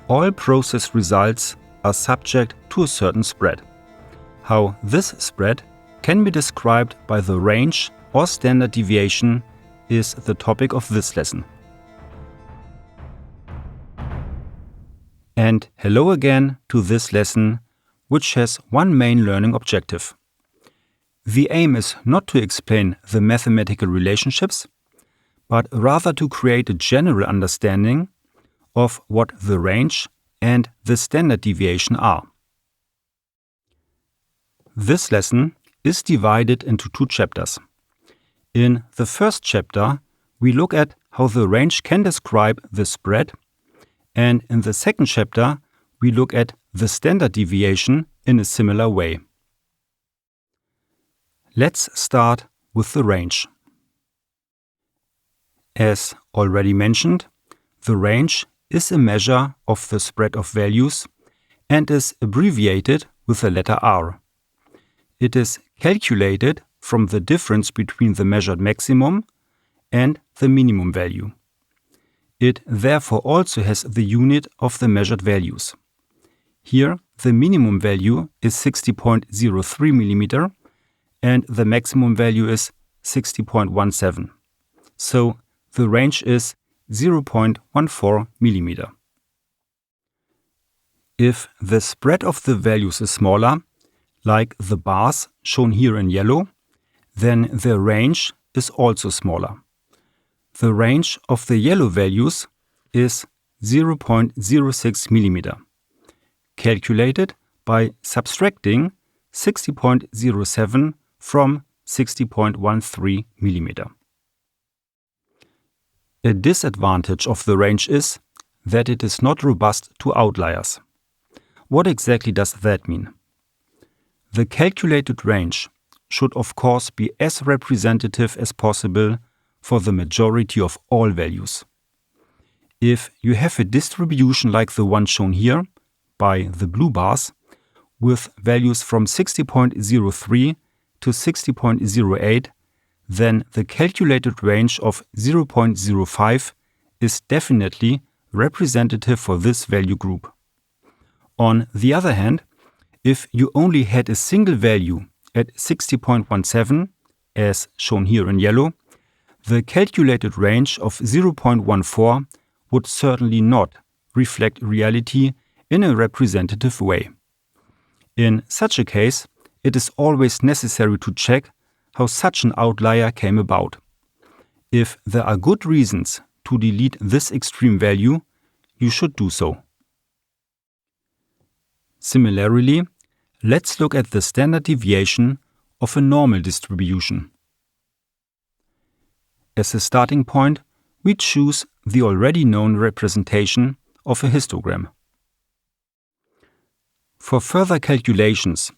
All processed results are subject to a certain spread. How this spread can be described by the range or standard deviation is the topic of this lesson. And hello again to this lesson, which has one main learning objective. The aim is not to explain the mathematical relationships, but rather to create a general understanding of what the range and the standard deviation are. This lesson is divided into two chapters. In the first chapter, we look at how the range can describe the spread, and in the second chapter, we look at the standard deviation in a similar way. Let's start with the range. As already mentioned, the range is a measure of the spread of values and is abbreviated with the letter R. It is calculated from the difference between the measured maximum and the minimum value. It therefore also has the unit of the measured values. Here, the minimum value is 60.03 mm and the maximum value is 60.17. So the range is 0.14 mm. If the spread of the values is smaller, like the bars shown here in yellow, then the range is also smaller. The range of the yellow values is 0.06 mm, calculated by subtracting 60.07 from 60.13 mm. A disadvantage of the range is that it is not robust to outliers. What exactly does that mean? The calculated range should of course be as representative as possible for the majority of all values. If you have a distribution like the one shown here, by the blue bars, with values from 60.03 to 60.08, then the calculated range of 0.05 is definitely representative for this value group. On the other hand, if you only had a single value at 60.17, as shown here in yellow, the calculated range of 0.14 would certainly not reflect reality in a representative way. In such a case, it is always necessary to check how such an outlier came about. If there are good reasons to delete this extreme value, you should do so. Similarly, let's look at the standard deviation of a normal distribution. As a starting point, we choose the already known representation of a histogram. For further calculations,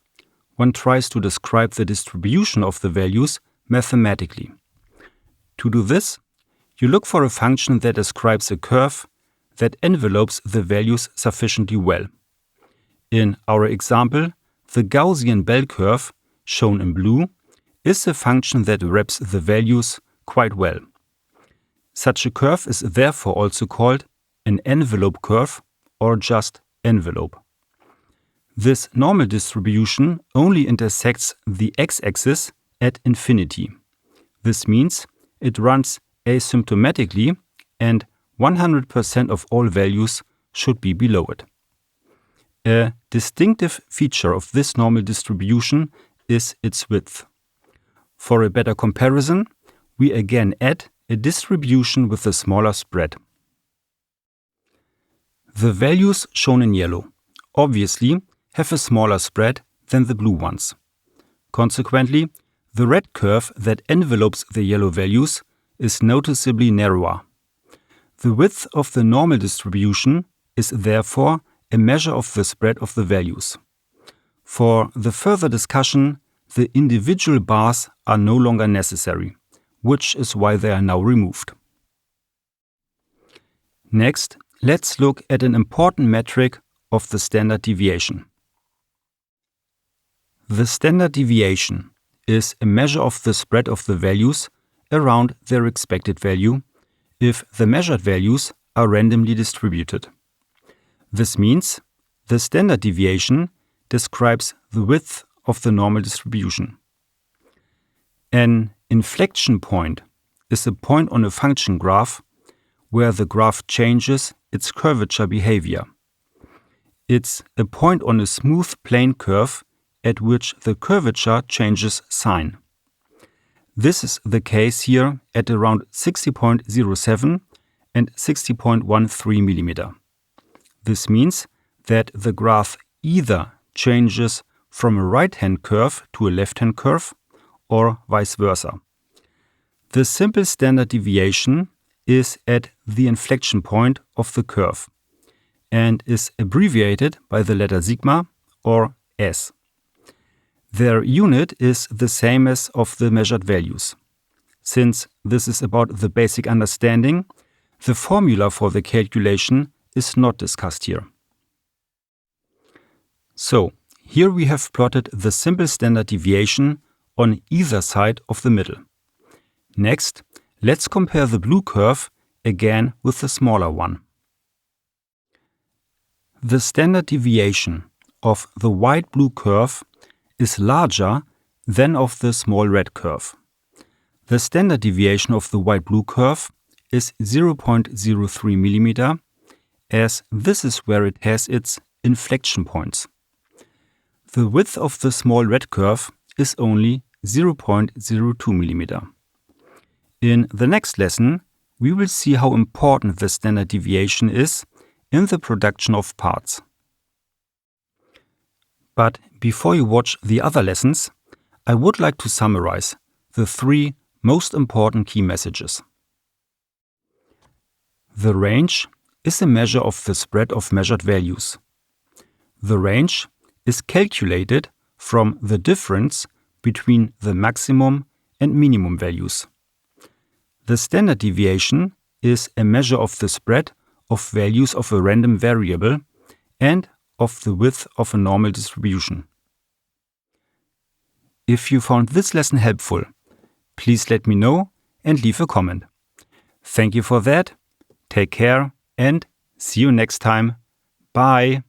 one tries to describe the distribution of the values mathematically. To do this, you look for a function that describes a curve that envelopes the values sufficiently well. In our example, the Gaussian bell curve, shown in blue, is a function that wraps the values quite well. Such a curve is therefore also called an envelope curve or just envelope. This normal distribution only intersects the x-axis at infinity. This means it runs asymptotically and 100% of all values should be below it. A distinctive feature of this normal distribution is its width. For a better comparison, we again add a distribution with a smaller spread. The values shown in yellow obviously have a smaller spread than the blue ones. Consequently, the red curve that envelopes the yellow values is noticeably narrower. The width of the normal distribution is therefore a measure of the spread of the values. For the further discussion, the individual bars are no longer necessary, which is why they are now removed. Next, let's look at an important metric of the standard deviation. The standard deviation is a measure of the spread of the values around their expected value if the measured values are randomly distributed. This means the standard deviation describes the width of the normal distribution. An inflection point is a point on a function graph where the graph changes its curvature behavior. It's a point on a smooth plane curve at which the curvature changes sign. This is the case here at around 60.07 and 60.13 mm. This means that the graph either changes from a right-hand curve to a left-hand curve or vice versa. The simple standard deviation is at the inflection point of the curve and is abbreviated by the letter sigma or S. Their unit is the same as of the measured values. Since this is about the basic understanding, the formula for the calculation is not discussed here. So, here we have plotted the simple standard deviation on either side of the middle. Next, let's compare the blue curve again with the smaller one. The standard deviation of the white-blue curve is larger than of the small red curve. The standard deviation of the white-blue curve is 0.03 mm, as this is where it has its inflection points. The width of the small red curve is only 0.02 mm. In the next lesson, we will see how important the standard deviation is in the production of parts. But before you watch the other lessons, I would like to summarize the three most important key messages. The range is a measure of the spread of measured values. The range is calculated from the difference between the maximum and minimum values. The standard deviation is a measure of the spread of values of a random variable and of the width of a normal distribution. If you found this lesson helpful, please let me know and leave a comment. Thank you for that, take care and see you next time. Bye!